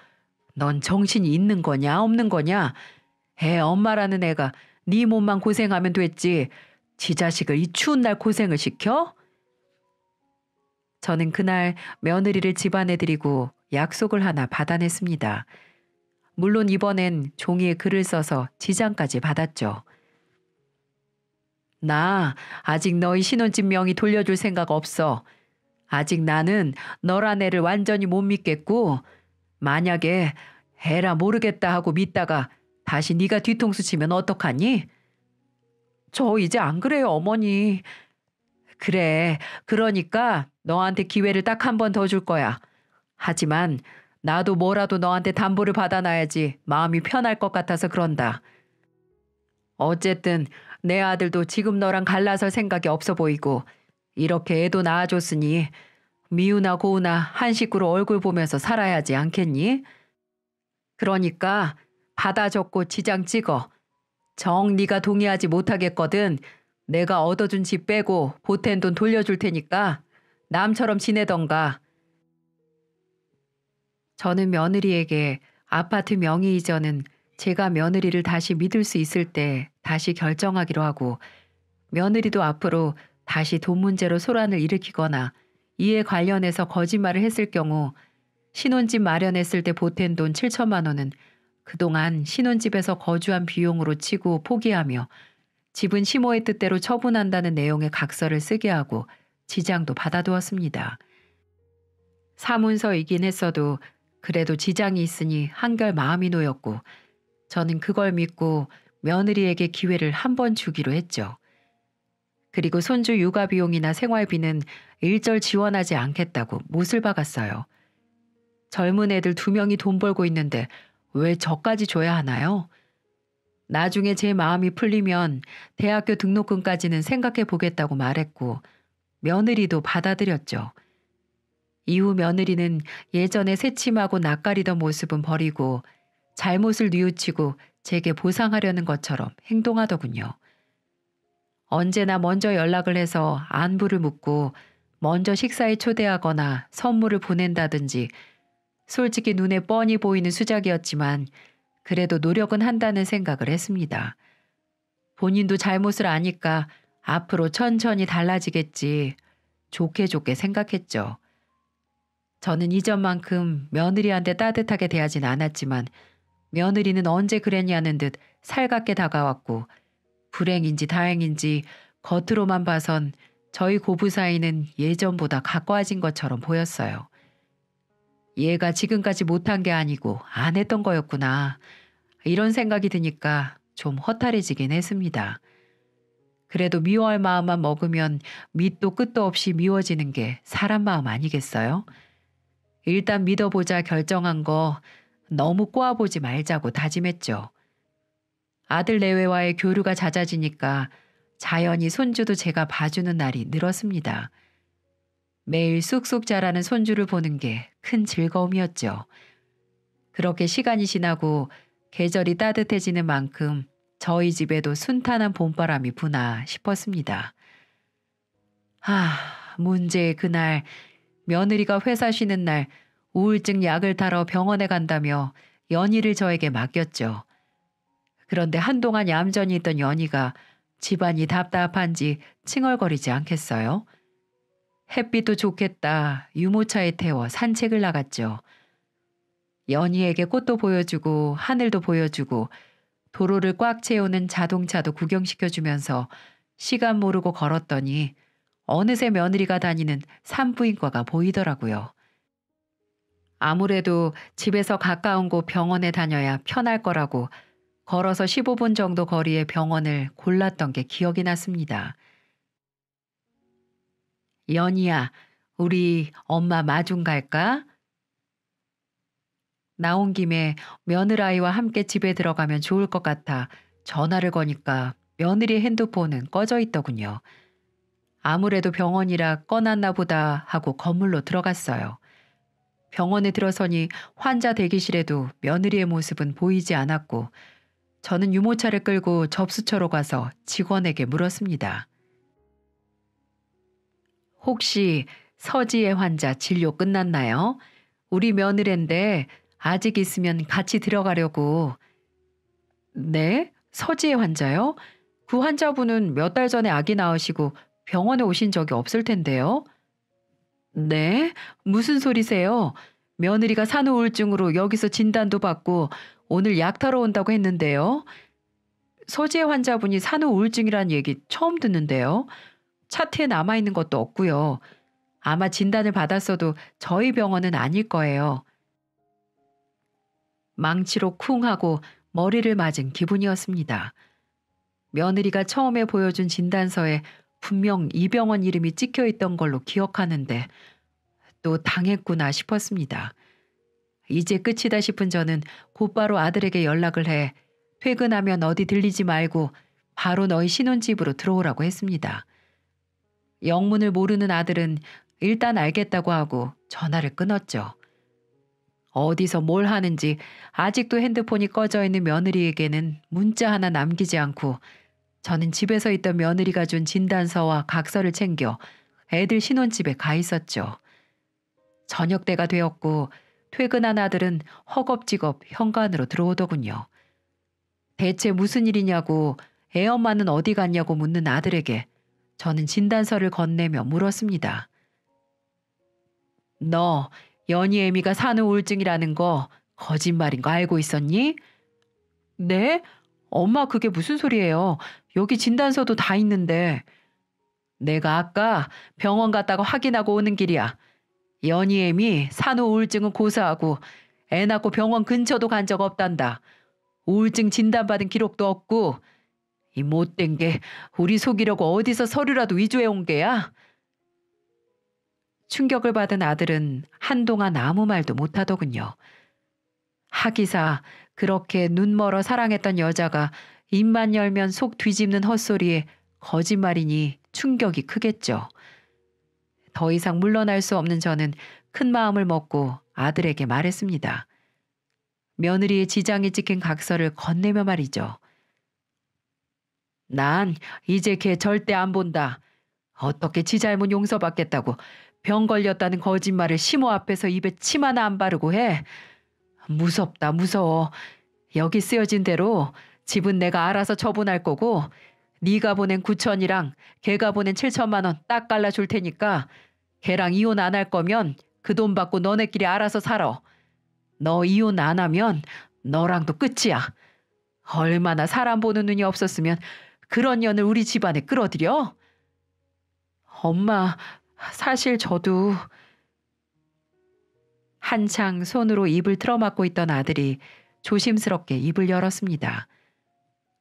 넌 정신이 있는 거냐 없는 거냐? 애 엄마라는 애가 네 몸만 고생하면 됐지. 지 자식을 이 추운 날 고생을 시켜? 저는 그날 며느리를 집안에 들이고 약속을 하나 받아냈습니다. 물론 이번엔 종이에 글을 써서 지장까지 받았죠. 나 아직 너희 신혼집 명의 돌려줄 생각 없어. 아직 나는 너란 애를 완전히 못 믿겠고 만약에 애라 모르겠다 하고 믿다가 다시 네가 뒤통수 치면 어떡하니? 저 이제 안 그래요, 어머니. 그래, 그러니까 너한테 기회를 딱 한 번 더 줄 거야. 하지만 나도 뭐라도 너한테 담보를 받아놔야지 마음이 편할 것 같아서 그런다. 어쨌든 내 아들도 지금 너랑 갈라설 생각이 없어 보이고 이렇게 애도 낳아줬으니 미우나 고우나 한 식구로 얼굴 보면서 살아야지 않겠니? 그러니까 받아 적고 지장 찍어. 정 네가 동의하지 못하겠거든 내가 얻어준 집 빼고 보탠 돈 돌려줄 테니까 남처럼 지내던가. 저는 며느리에게 아파트 명의 이전은 제가 며느리를 다시 믿을 수 있을 때 다시 결정하기로 하고 며느리도 앞으로 다시 돈 문제로 소란을 일으키거나 이에 관련해서 거짓말을 했을 경우 신혼집 마련했을 때 보탠 돈 7천만 원은 그동안 신혼집에서 거주한 비용으로 치고 포기하며 집은 시모의 뜻대로 처분한다는 내용의 각서를 쓰게 하고 지장도 받아두었습니다. 사문서이긴 했어도 그래도 지장이 있으니 한결 마음이 놓였고 저는 그걸 믿고 며느리에게 기회를 한 번 주기로 했죠. 그리고 손주 육아 비용이나 생활비는 일절 지원하지 않겠다고 못을 박았어요. 젊은 애들 2명이 돈 벌고 있는데 왜 저까지 줘야 하나요? 나중에 제 마음이 풀리면 대학교 등록금까지는 생각해 보겠다고 말했고 며느리도 받아들였죠. 이후 며느리는 예전에 새침하고 낯가리던 모습은 버리고 잘못을 뉘우치고 제게 보상하려는 것처럼 행동하더군요. 언제나 먼저 연락을 해서 안부를 묻고 먼저 식사에 초대하거나 선물을 보낸다든지 솔직히 눈에 뻔히 보이는 수작이었지만 그래도 노력은 한다는 생각을 했습니다. 본인도 잘못을 아니까 앞으로 천천히 달라지겠지 좋게 좋게 생각했죠. 저는 이전만큼 며느리한테 따뜻하게 대하진 않았지만 며느리는 언제 그랬냐는 듯 살갑게 다가왔고 불행인지 다행인지 겉으로만 봐선 저희 고부 사이는 예전보다 가까워진 것처럼 보였어요. 얘가 지금까지 못한 게 아니고 안 했던 거였구나. 이런 생각이 드니까 좀 허탈해지긴 했습니다. 그래도 미워할 마음만 먹으면 밑도 끝도 없이 미워지는 게 사람 마음 아니겠어요? 일단 믿어보자 결정한 거 너무 꼬아보지 말자고 다짐했죠. 아들 내외와의 교류가 잦아지니까 자연히 손주도 제가 봐주는 날이 늘었습니다. 매일 쑥쑥 자라는 손주를 보는 게 큰 즐거움이었죠. 그렇게 시간이 지나고 계절이 따뜻해지는 만큼 저희 집에도 순탄한 봄바람이 부나 싶었습니다. 문제의 그날 며느리가 회사 쉬는 날 우울증 약을 타러 병원에 간다며 연희를 저에게 맡겼죠. 그런데 한동안 얌전히 있던 연희가 집안이 답답한지 칭얼거리지 않겠어요? 햇빛도 좋겠다 유모차에 태워 산책을 나갔죠. 연희에게 꽃도 보여주고 하늘도 보여주고 도로를 꽉 채우는 자동차도 구경시켜주면서 시간 모르고 걸었더니 어느새 며느리가 다니는 산부인과가 보이더라고요. 아무래도 집에서 가까운 곳 병원에 다녀야 편할 거라고 걸어서 15분 정도 거리의 병원을 골랐던 게 기억이 났습니다. 연희야, 우리 엄마 마중 갈까? 나온 김에 며느라이와 함께 집에 들어가면 좋을 것 같아 전화를 거니까 며느리 핸드폰은 꺼져 있더군요. 아무래도 병원이라 꺼놨나 보다 하고 건물로 들어갔어요. 병원에 들어서니 환자 대기실에도 며느리의 모습은 보이지 않았고 저는 유모차를 끌고 접수처로 가서 직원에게 물었습니다. 혹시 서지혜 환자 진료 끝났나요? 우리 며느리인데 아직 있으면 같이 들어가려고. 네? 서지혜 환자요? 그 환자분은 몇 달 전에 아기 낳으시고 병원에 오신 적이 없을 텐데요. 네? 무슨 소리세요? 며느리가 산후우울증으로 여기서 진단도 받고 오늘 약 타러 온다고 했는데요. 서지혜 환자분이 산후우울증이란 얘기 처음 듣는데요. 차트에 남아있는 것도 없고요. 아마 진단을 받았어도 저희 병원은 아닐 거예요. 망치로 쿵 하고 머리를 맞은 기분이었습니다. 며느리가 처음에 보여준 진단서에 분명 이 병원 이름이 찍혀 있던 걸로 기억하는데 또 당했구나 싶었습니다. 이제 끝이다 싶은 저는 곧바로 아들에게 연락을 해 퇴근하면 어디 들리지 말고 바로 너희 신혼집으로 들어오라고 했습니다. 영문을 모르는 아들은 일단 알겠다고 하고 전화를 끊었죠. 어디서 뭘 하는지 아직도 핸드폰이 꺼져 있는 며느리에게는 문자 하나 남기지 않고 저는 집에서 있던 며느리가 준 진단서와 각서를 챙겨 애들 신혼집에 가 있었죠. 저녁 때가 되었고 퇴근한 아들은 허겁지겁 현관으로 들어오더군요. 대체 무슨 일이냐고 애엄마는 어디 갔냐고 묻는 아들에게 저는 진단서를 건네며 물었습니다. 너 연희 애미가 산후우울증이라는 거 거짓말인 거 알고 있었니? 네? 엄마 그게 무슨 소리예요? 여기 진단서도 다 있는데. 내가 아까 병원 갔다가 확인하고 오는 길이야. 연희엠이 산후 우울증은 고사하고 애 낳고 병원 근처도 간 적 없단다. 우울증 진단받은 기록도 없고 이 못된 게 우리 속이려고 어디서 서류라도 위조해 온 게야? 충격을 받은 아들은 한동안 아무 말도 못하더군요. 하기사 그렇게 눈멀어 사랑했던 여자가 입만 열면 속 뒤집는 헛소리에 거짓말이니 충격이 크겠죠. 더 이상 물러날 수 없는 저는 큰 마음을 먹고 아들에게 말했습니다. 며느리의 지장이 찍힌 각서를 건네며 말이죠. 난 이제 걔 절대 안 본다. 어떻게 지 잘못 용서받겠다고 병 걸렸다는 거짓말을 시모 앞에서 입에 침 하나 안 바르고 해. 무섭다 무서워. 여기 쓰여진 대로 집은 내가 알아서 처분할 거고 네가 보낸 9천이랑 걔가 보낸 7천만 원 딱 갈라줄 테니까 걔랑 이혼 안 할 거면 그 돈 받고 너네끼리 알아서 살아. 너 이혼 안 하면 너랑도 끝이야. 얼마나 사람 보는 눈이 없었으면 그런 년을 우리 집안에 끌어들여? 엄마, 사실 저도... 한창 손으로 입을 틀어막고 있던 아들이 조심스럽게 입을 열었습니다.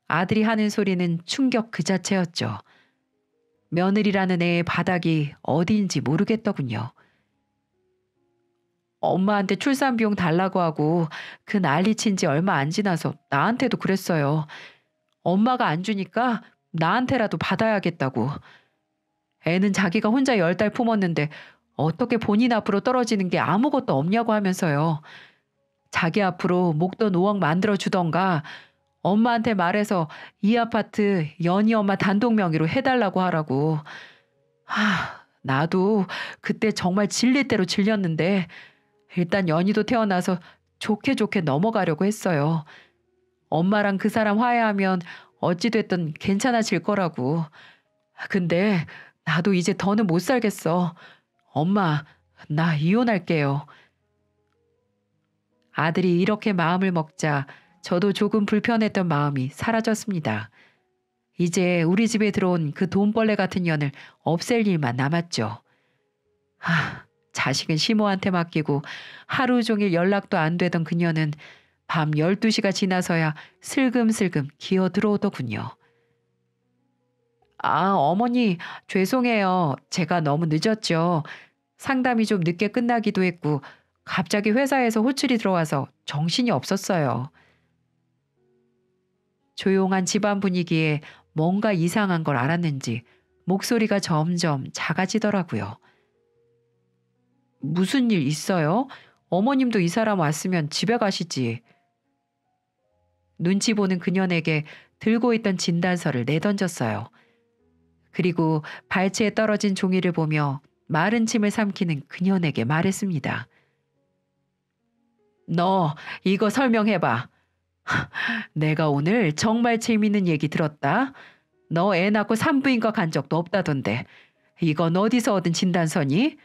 아들이 하는 소리는 충격 그 자체였죠. 며느리라는 애의 바닥이 어디인지 모르겠더군요. 엄마한테 출산비용 달라고 하고 그 난리친 지 얼마 안 지나서 나한테도 그랬어요. 엄마가 안 주니까 나한테라도 받아야겠다고. 애는 자기가 혼자 10달 품었는데 어떻게 본인 앞으로 떨어지는 게 아무것도 없냐고 하면서요. 자기 앞으로 목돈 5억 만들어주던가 엄마한테 말해서 이 아파트 연희 엄마 단독 명의로 해달라고 하라고. 나도 그때 정말 질릴 대로 질렸는데 일단 연희도 태어나서 좋게 좋게 넘어가려고 했어요. 엄마랑 그 사람 화해하면 어찌됐든 괜찮아질 거라고. 근데 나도 이제 더는 못 살겠어. 엄마, 나 이혼할게요. 아들이 이렇게 마음을 먹자 저도 조금 불편했던 마음이 사라졌습니다. 이제 우리 집에 들어온 그 돈벌레 같은 년을 없앨 일만 남았죠. 자식은 시모한테 맡기고 하루 종일 연락도 안 되던 그녀는 밤 12시가 지나서야 슬금슬금 기어 들어오더군요. 어머니, 죄송해요. 제가 너무 늦었죠. 상담이 좀 늦게 끝나기도 했고 갑자기 회사에서 호출이 들어와서 정신이 없었어요. 조용한 집안 분위기에 뭔가 이상한 걸 알았는지 목소리가 점점 작아지더라고요. 무슨 일 있어요? 어머님도 이 사람 왔으면 집에 가시지. 눈치 보는 그녀에게 들고 있던 진단서를 내던졌어요. 그리고 발치에 떨어진 종이를 보며 마른 침을 삼키는 그녀에게 말했습니다. 너 이거 설명해봐. 내가 오늘 정말 재밌는 얘기 들었다. 너 애 낳고 산부인과 간 적도 없다던데 이건 어디서 얻은 진단서니?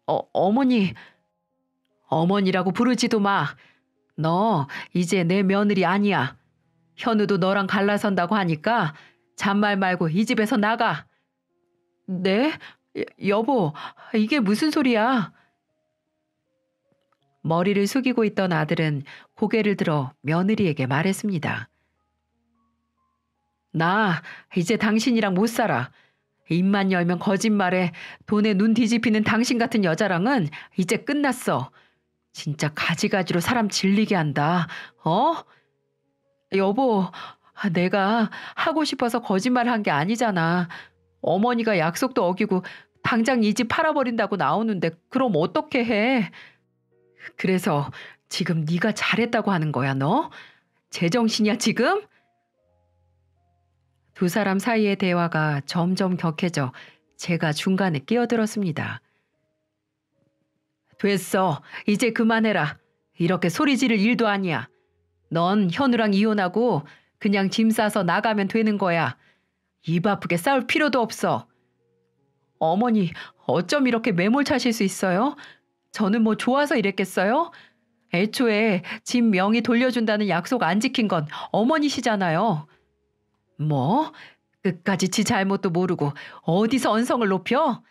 어머니. 어머니라고 부르지도 마. 너 이제 내 며느리 아니야. 현우도 너랑 갈라선다고 하니까 잔말 말고 이 집에서 나가. 네? 여보, 이게 무슨 소리야? 머리를 숙이고 있던 아들은 고개를 들어 며느리에게 말했습니다. 나 이제 당신이랑 못 살아. 입만 열면 거짓말에 돈에 눈 뒤집히는 당신 같은 여자랑은 이제 끝났어. 진짜 가지가지로 사람 질리게 한다. 여보, 내가 하고 싶어서 거짓말한 게 아니잖아. 어머니가 약속도 어기고 당장 이 집 팔아버린다고 나오는데 그럼 어떻게 해? 그래서 지금 네가 잘했다고 하는 거야, 너? 제정신이야 지금? 두 사람 사이의 대화가 점점 격해져 제가 중간에 끼어들었습니다. 됐어. 이제 그만해라. 이렇게 소리 지를 일도 아니야. 넌 현우랑 이혼하고 그냥 짐 싸서 나가면 되는 거야. 입 아프게 싸울 필요도 없어. 어머니, 어쩜 이렇게 매몰차실 수 있어요? 저는 뭐 좋아서 이랬겠어요? 애초에 집 명의 돌려준다는 약속 안 지킨 건 어머니시잖아요. 뭐? 끝까지 지 잘못도 모르고 어디서 언성을 높여?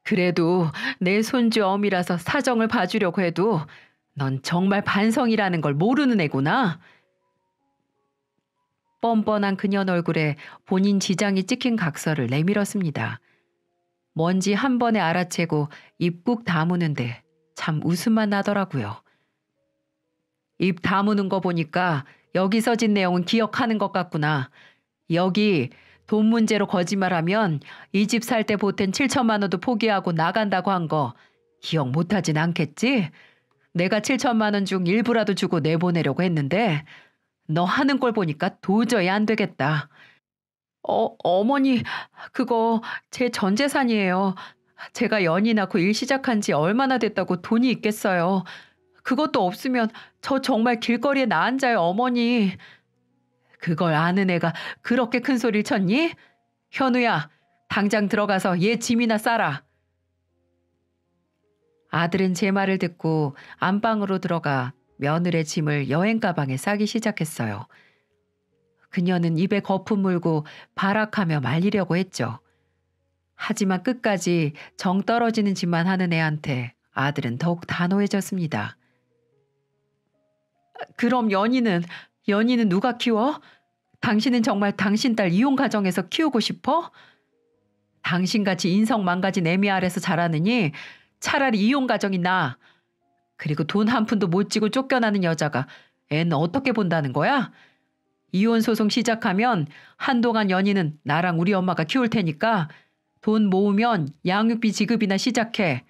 그래도 내 손주 어미라서 사정을 봐주려고 해도 넌 정말 반성이라는 걸 모르는 애구나. 뻔뻔한 그년 얼굴에 본인 지장이 찍힌 각서를 내밀었습니다. 뭔지 한 번에 알아채고 입 꾹 다무는데 참 웃음만 나더라고요. 입 다무는 거 보니까 여기 써진 내용은 기억하는 것 같구나. 여기 돈 문제로 거짓말하면 이 집 살 때 보탠 7천만 원도 포기하고 나간다고 한 거 기억 못하진 않겠지? 내가 7천만 원 중 일부라도 주고 내보내려고 했는데 너 하는 걸 보니까 도저히 안 되겠다. 어머니, 그거 제 전 재산이에요. 제가 연이 낳고 일 시작한 지 얼마나 됐다고 돈이 있겠어요. 그것도 없으면 저 정말 길거리에 나앉아요, 어머니. 그걸 아는 애가 그렇게 큰 소리를 쳤니? 현우야, 당장 들어가서 얘 짐이나 싸라. 아들은 제 말을 듣고 안방으로 들어가 며느리의 짐을 여행 가방에 싸기 시작했어요. 그녀는 입에 거품 물고 발악하며 말리려고 했죠. 하지만 끝까지 정 떨어지는 짓만 하는 애한테 아들은 더욱 단호해졌습니다. 그럼 연희는 누가 키워? 당신은 정말 당신 딸 이혼 가정에서 키우고 싶어? 당신같이 인성 망가진 애미 아래서 자라느니 차라리 이혼 가정이 나아. 그리고 돈 한 푼도 못 쥐고 쫓겨나는 여자가 애는 어떻게 본다는 거야? 이혼 소송 시작하면 한동안 연희는 나랑 우리 엄마가 키울 테니까 돈 모으면 양육비 지급이나 시작해.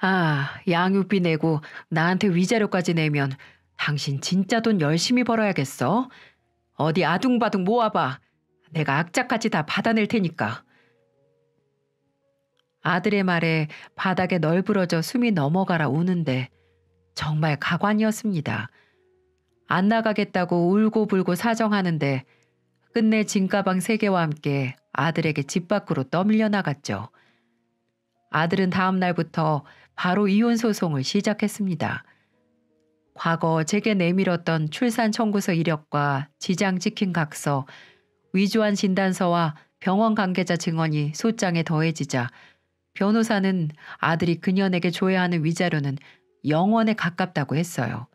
아, 양육비 내고 나한테 위자료까지 내면 당신 진짜 돈 열심히 벌어야겠어. 어디 아둥바둥 모아봐. 내가 악착같이 다 받아낼 테니까. 아들의 말에 바닥에 널브러져 숨이 넘어가라 우는데 정말 가관이었습니다. 안 나가겠다고 울고불고 사정하는데 끝내 짐가방 3개와 함께 아들에게 집 밖으로 떠밀려 나갔죠. 아들은 다음 날부터 바로 이혼 소송을 시작했습니다. 과거 제게 내밀었던 출산 청구서 이력과 지장 찍힌 각서, 위조한 진단서와 병원 관계자 증언이 소장에 더해지자 변호사는 아들이 그년에게 줘야 하는 위자료는 0원에 가깝다고 했어요.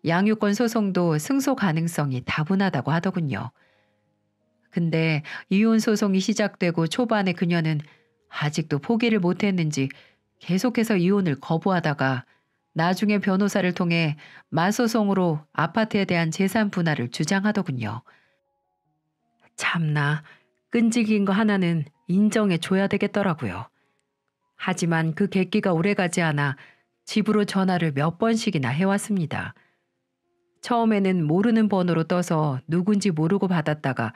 양육권 소송도 승소 가능성이 다분하다고 하더군요. 근데 이혼 소송이 시작되고 초반에 그녀는 아직도 포기를 못했는지 계속해서 이혼을 거부하다가 나중에 변호사를 통해 맞소송으로 아파트에 대한 재산 분할을 주장하더군요. 참나, 끈질긴 거 하나는 인정해 줘야 되겠더라고요. 하지만 그 객기가 오래가지 않아 집으로 전화를 몇 번씩이나 해왔습니다. 처음에는 모르는 번호로 떠서 누군지 모르고 받았다가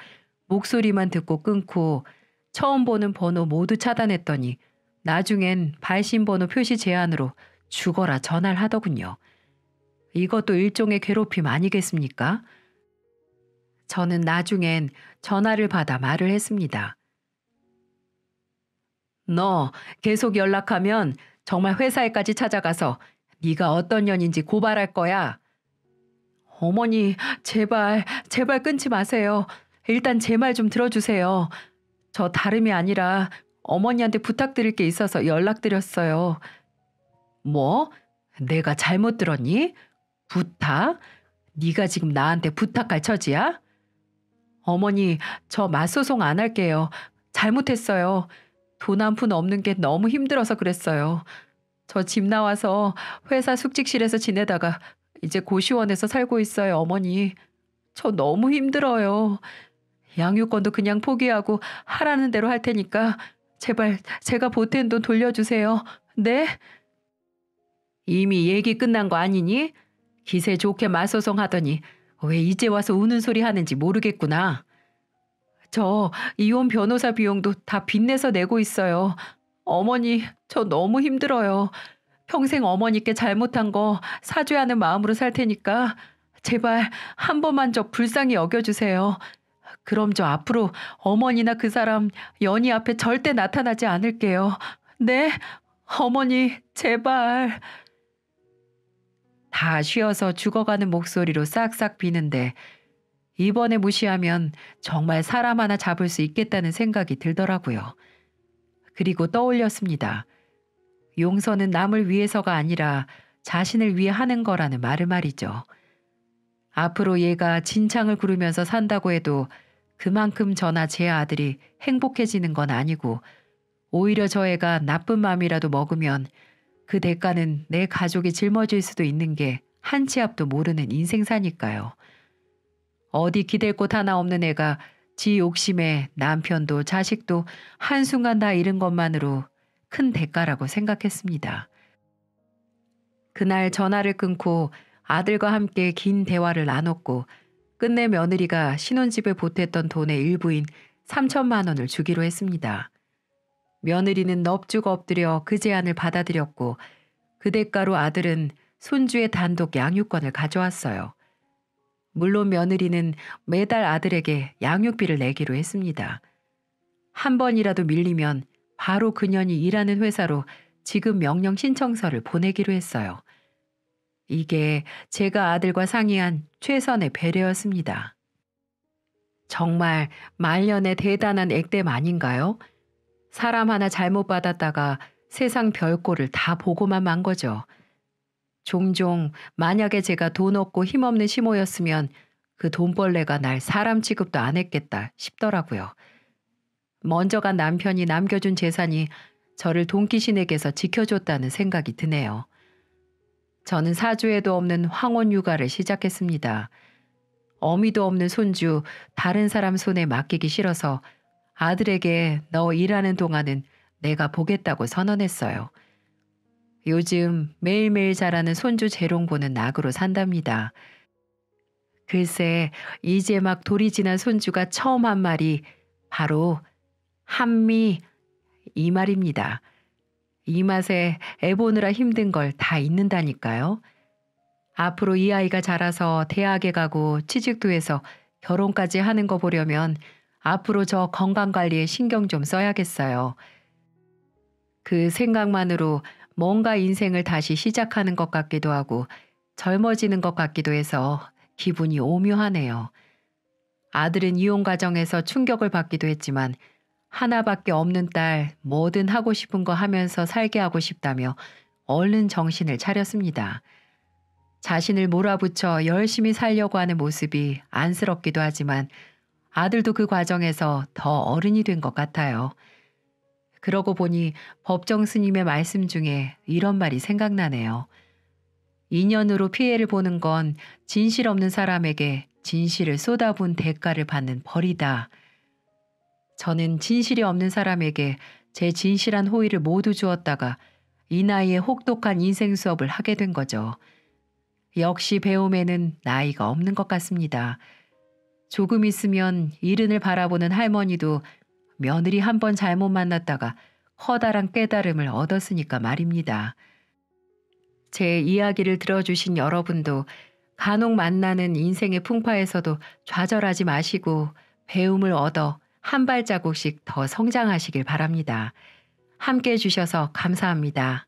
목소리만 듣고 끊고 처음 보는 번호 모두 차단했더니 나중엔 발신번호 표시 제한으로 죽어라 전화를 하더군요. 이것도 일종의 괴롭힘 아니겠습니까? 저는 나중엔 전화를 받아 말을 했습니다. 너 계속 연락하면 정말 회사에까지 찾아가서 네가 어떤 년인지 고발할 거야. 어머니, 제발 끊지 마세요. 일단 제 말 좀 들어주세요. 저 다름이 아니라 어머니한테 부탁드릴 게 있어서 연락드렸어요. 뭐? 내가 잘못 들었니? 부탁? 네가 지금 나한테 부탁할 처지야? 어머니, 저 맞소송 안 할게요. 잘못했어요. 돈 한 푼 없는 게 너무 힘들어서 그랬어요. 저 집 나와서 회사 숙직실에서 지내다가 이제 고시원에서 살고 있어요, 어머니. 저 너무 힘들어요. 양육권도 그냥 포기하고 하라는 대로 할 테니까 제발 제가 보탠 돈 돌려주세요. 네? 이미 얘기 끝난 거 아니니? 기세 좋게 맞소송 하더니 왜 이제 와서 우는 소리 하는지 모르겠구나. 저 이혼 변호사 비용도 다 빚내서 내고 있어요. 어머니, 저 너무 힘들어요. 평생 어머니께 잘못한 거 사죄하는 마음으로 살 테니까 제발 한 번만 저 불쌍히 여겨주세요. 그럼 저 앞으로 어머니나 그 사람 연희 앞에 절대 나타나지 않을게요. 네? 어머니, 제발. 다 쉬어서 죽어가는 목소리로 싹싹 비는데 이번에 무시하면 정말 사람 하나 잡을 수 있겠다는 생각이 들더라고요. 그리고 떠올렸습니다. 용서는 남을 위해서가 아니라 자신을 위해 하는 거라는 말을 말이죠. 앞으로 얘가 진창을 구르면서 산다고 해도 그만큼 저나 제 아들이 행복해지는 건 아니고 오히려 저 애가 나쁜 마음이라도 먹으면 그 대가는 내 가족이 짊어질 수도 있는 게 한 치 앞도 모르는 인생사니까요. 어디 기댈 곳 하나 없는 애가 지 욕심에 남편도 자식도 한순간 다 잃은 것만으로 큰 대가라고 생각했습니다. 그날 전화를 끊고 아들과 함께 긴 대화를 나눴고 끝내 며느리가 신혼집에 보탰던 돈의 일부인 3천만 원을 주기로 했습니다. 며느리는 넙죽 엎드려 그 제안을 받아들였고 그 대가로 아들은 손주의 단독 양육권을 가져왔어요. 물론 며느리는 매달 아들에게 양육비를 내기로 했습니다. 한 번이라도 밀리면 바로 그년이 일하는 회사로 지급 명령 신청서를 보내기로 했어요. 이게 제가 아들과 상의한 최선의 배려였습니다. 정말 말년의 대단한 액땜 아닌가요? 사람 하나 잘못 받았다가 세상 별꼴을 다 보고만 만 거죠. 종종 만약에 제가 돈 없고 힘없는 시모였으면 그 돈벌레가 날 사람 취급도 안 했겠다 싶더라고요. 먼저 간 남편이 남겨준 재산이 저를 돈귀신에게서 지켜줬다는 생각이 드네요. 저는 사주에도 없는 황혼 육아를 시작했습니다. 어미도 없는 손주 다른 사람 손에 맡기기 싫어서 아들에게 너 일하는 동안은 내가 보겠다고 선언했어요. 요즘 매일매일 자라는 손주 재롱 보는 낙으로 산답니다. 글쎄 이제 막 돌이 지난 손주가 처음 한 말이 바로 한미 이 말입니다. 이 맛에 애 보느라 힘든 걸 다 잊는다니까요. 앞으로 이 아이가 자라서 대학에 가고 취직도 해서 결혼까지 하는 거 보려면 앞으로 저 건강관리에 신경 좀 써야겠어요. 그 생각만으로 뭔가 인생을 다시 시작하는 것 같기도 하고 젊어지는 것 같기도 해서 기분이 오묘하네요. 아들은 이혼 과정에서 충격을 받기도 했지만 하나밖에 없는 딸 뭐든 하고 싶은 거 하면서 살게 하고 싶다며 얼른 정신을 차렸습니다. 자신을 몰아붙여 열심히 살려고 하는 모습이 안쓰럽기도 하지만 아들도 그 과정에서 더 어른이 된 것 같아요. 그러고 보니 법정 스님의 말씀 중에 이런 말이 생각나네요. 인연으로 피해를 보는 건 진실 없는 사람에게 진실을 쏟아부은 대가를 받는 벌이다. 저는 진실이 없는 사람에게 제 진실한 호의를 모두 주었다가 이 나이에 혹독한 인생 수업을 하게 된 거죠. 역시 배움에는 나이가 없는 것 같습니다. 조금 있으면 이른을 바라보는 할머니도 며느리 한 번 잘못 만났다가 커다란 깨달음을 얻었으니까 말입니다. 제 이야기를 들어주신 여러분도 간혹 만나는 인생의 풍파에서도 좌절하지 마시고 배움을 얻어 한 발자국씩 더 성장하시길 바랍니다. 함께 해주셔서 감사합니다.